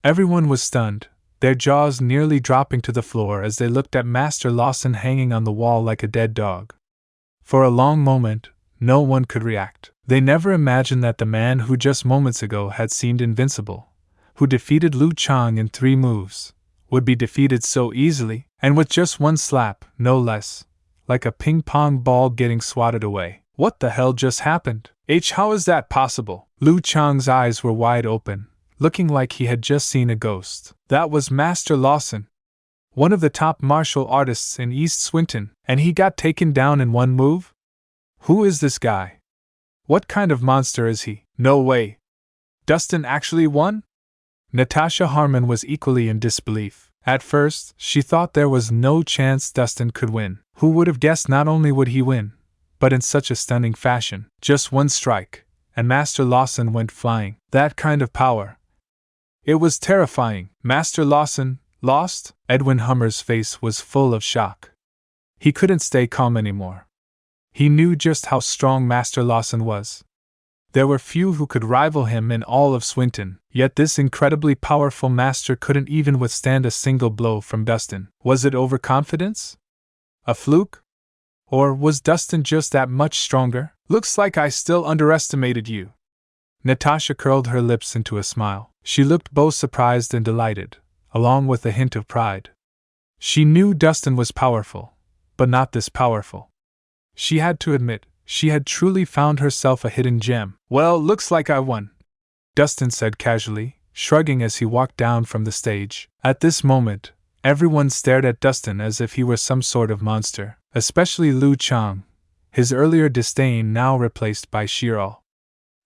Everyone was stunned, their jaws nearly dropping to the floor as they looked at Master Lawson hanging on the wall like a dead dog. For a long moment, no one could react. They never imagined that the man who just moments ago had seemed invincible, who defeated Lu Chang in 3 moves, would be defeated so easily, and with just one slap, no less, like a ping-pong ball getting swatted away. What the hell just happened? How is that possible? Lu Chang's eyes were wide open, looking like he had just seen a ghost. That was Master Lawson, one of the top martial artists in East Swinton, and he got taken down in 1 move? Who is this guy? What kind of monster is he? No way. Dustin actually won? Natasha Harmon was equally in disbelief. At first, she thought there was no chance Dustin could win. Who would have guessed not only would he win, but in such a stunning fashion? Just 1 strike, and Master Lawson went flying. That kind of power. It was terrifying. Master Lawson lost? Edwin Hummer's face was full of shock. He couldn't stay calm anymore. He knew just how strong Master Lawson was. There were few who could rival him in all of Swinton, yet this incredibly powerful master couldn't even withstand a single blow from Dustin. Was it overconfidence? A fluke? Or was Dustin just that much stronger? Looks like I still underestimated you. Natasha curled her lips into a smile. She looked both surprised and delighted, along with a hint of pride. She knew Dustin was powerful, but not this powerful. She had to admit, she had truly found herself a hidden gem. Well, looks like I won, Dustin said casually, shrugging as he walked down from the stage. At this moment, everyone stared at Dustin as if he were some sort of monster, especially Lu Chang, his earlier disdain now replaced by sheer awe.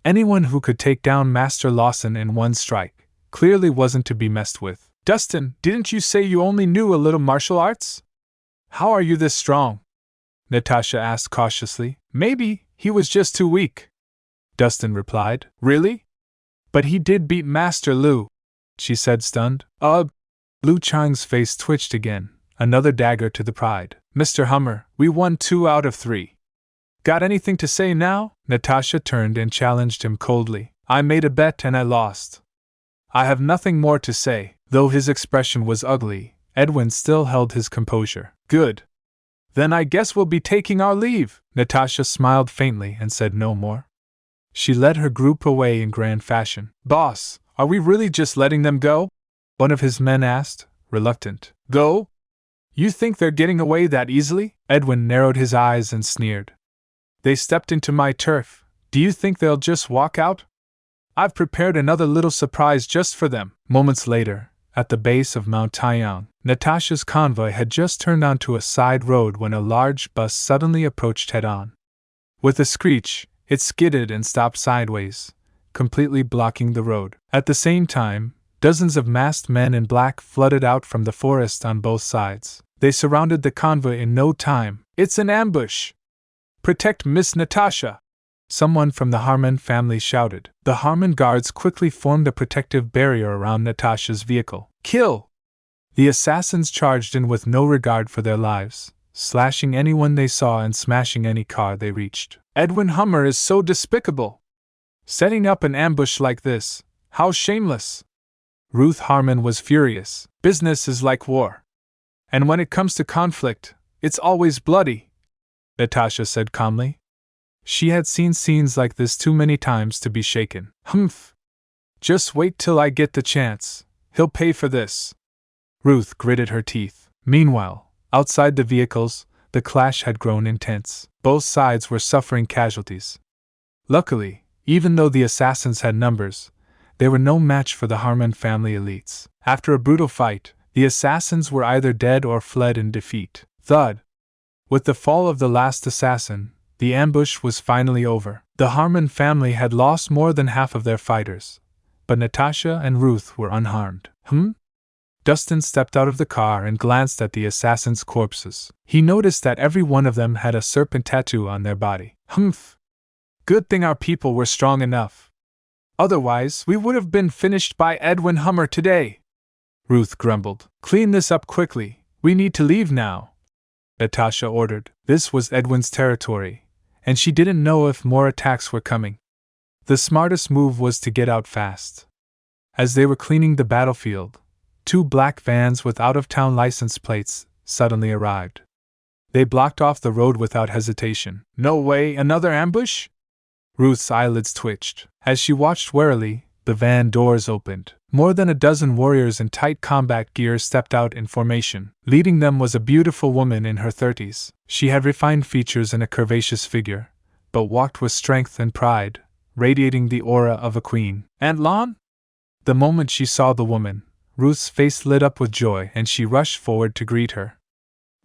Anyone who could take down Master Lawson in 1 strike clearly wasn't to be messed with. Dustin, didn't you say you only knew a little martial arts? How are you this strong? Natasha asked cautiously. Maybe he was just too weak, Dustin replied. Really? But he did beat Master Lu, she said stunned. Lu Chang's face twitched again, another dagger to the pride. Mr. Hummer, we won 2 out of 3. Got anything to say now? Natasha turned and challenged him coldly. I made a bet and I lost. I have nothing more to say. Though his expression was ugly, Edwin still held his composure. Good. Then I guess we'll be taking our leave. Natasha smiled faintly and said no more. She led her group away in grand fashion. Boss, are we really just letting them go? One of his men asked, reluctant. Go? You think they're getting away that easily? Edwin narrowed his eyes and sneered. They stepped into my turf. Do you think they'll just walk out? I've prepared another little surprise just for them. Moments later, at the base of Mount Taiyang, Natasha's convoy had just turned onto a side road when a large bus suddenly approached head-on. With a screech, it skidded and stopped sideways, completely blocking the road. At the same time, dozens of masked men in black flooded out from the forest on both sides. They surrounded the convoy in no time. It's an ambush! Protect Miss Natasha! Someone from the Harmon family shouted. The Harmon guards quickly formed a protective barrier around Natasha's vehicle. Kill! The assassins charged in with no regard for their lives, slashing anyone they saw and smashing any car they reached. Edwin Hummer is so despicable! Setting up an ambush like this, how shameless! Ruth Harmon was furious. Business is like war. And when it comes to conflict, it's always bloody, Natasha said calmly. She had seen scenes like this too many times to be shaken. Humph! Just wait till I get the chance. He'll pay for this. Ruth gritted her teeth. Meanwhile, outside the vehicles, the clash had grown intense. Both sides were suffering casualties. Luckily, even though the assassins had numbers, they were no match for the Harmon family elites. After a brutal fight, the assassins were either dead or fled in defeat. Thud! With the fall of the last assassin, the ambush was finally over. The Harmon family had lost more than half of their fighters, but Natasha and Ruth were unharmed. Dustin stepped out of the car and glanced at the assassins' corpses. He noticed that every one of them had a serpent tattoo on their body. Humph! Good thing our people were strong enough. Otherwise, we would have been finished by Edwin Hummer today. Ruth grumbled. Clean this up quickly. We need to leave now, Natasha ordered. This was Edwin's territory, and she didn't know if more attacks were coming. The smartest move was to get out fast. As they were cleaning the battlefield, 2 black vans with out-of-town license plates suddenly arrived. They blocked off the road without hesitation. "No way, another ambush?" Ruth's eyelids twitched. As she watched warily, the van doors opened. More than a dozen warriors in tight combat gear stepped out in formation. Leading them was a beautiful woman in her 30s. She had refined features and a curvaceous figure, but walked with strength and pride, radiating the aura of a queen. "Aunt Lon?" The moment she saw the woman, Ruth's face lit up with joy and she rushed forward to greet her.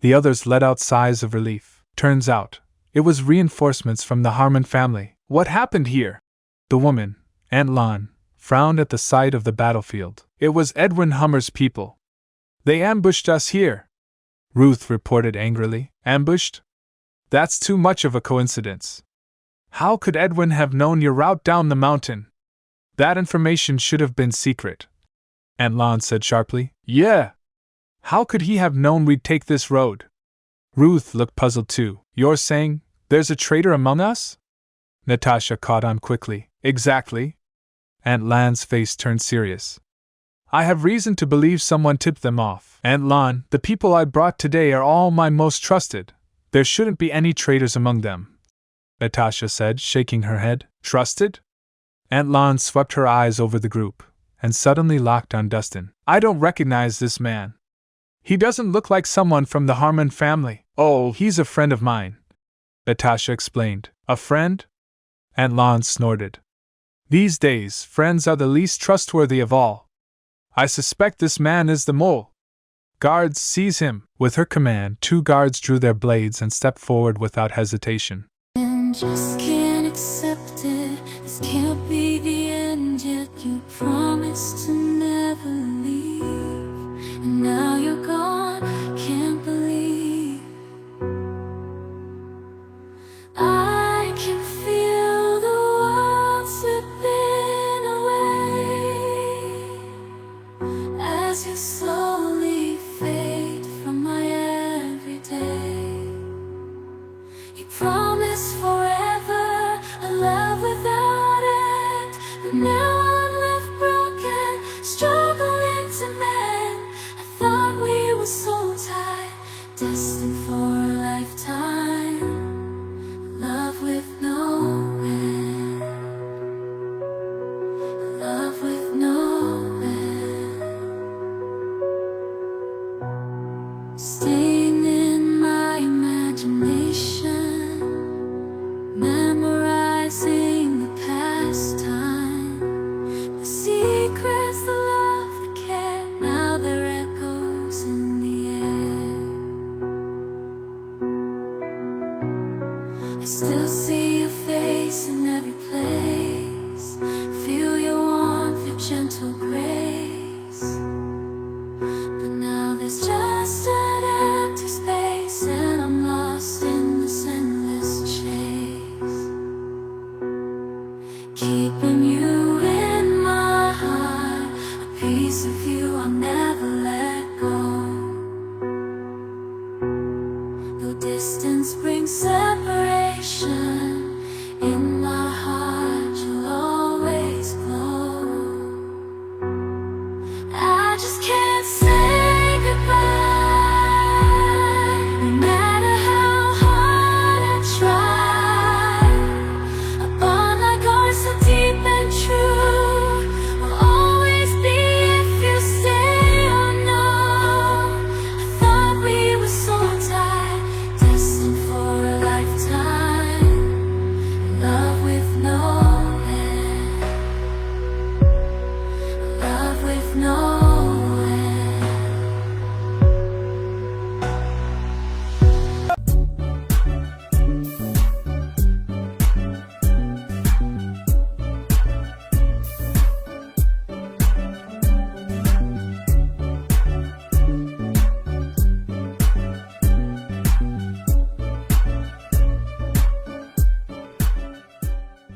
The others let out sighs of relief. Turns out, it was reinforcements from the Harmon family. "What happened here?" The woman, Aunt Lon, frowned at the sight of the battlefield. "It was Edwin Hummer's people. They ambushed us here," Ruth reported angrily. "Ambushed? That's too much of a coincidence. How could Edwin have known your route down the mountain? That information should have been secret," Aunt Lon said sharply. "Yeah. How could he have known we'd take this road?" Ruth looked puzzled too. "You're saying there's a traitor among us?" Natasha caught on quickly. "Exactly." Aunt Lan's face turned serious. "I have reason to believe someone tipped them off. Aunt Lon, the people I brought today are all my most trusted. There shouldn't be any traitors among them," Natasha said, shaking her head. "Trusted?" Aunt Lon swept her eyes over the group, and suddenly locked on Dustin. "I don't recognize this man. He doesn't look like someone from the Harmon family." "Oh, he's a friend of mine," Natasha explained. "A friend?" Aunt Lon snorted. "These days, friends are the least trustworthy of all. I suspect this man is the mole. Guards, seize him!" With her command, 2 guards drew their blades and stepped forward without hesitation. And just can't accept it. This can't be the end yet. You promised to never leave, and now you're gone. Can't believe I can feel the world slipping away as you slowly fade from my everyday. You promised forever a love without end, but now I'm left broken, struggling to mend. I thought we were so tight, destined for a lifetime, love with no end, love with no end. Staying in my imagination, memorizing the past time, the secrets, the love, the care. Now they're echoes in the air. I still see your face in every place, feel your warmth, your gentle grace. But now there's just an empty space, and I'm lost in this endless chase. Keeping you in my heart, a piece of you I'll never let go. Though distance brings separation, in my heart you'll always glow. I just can't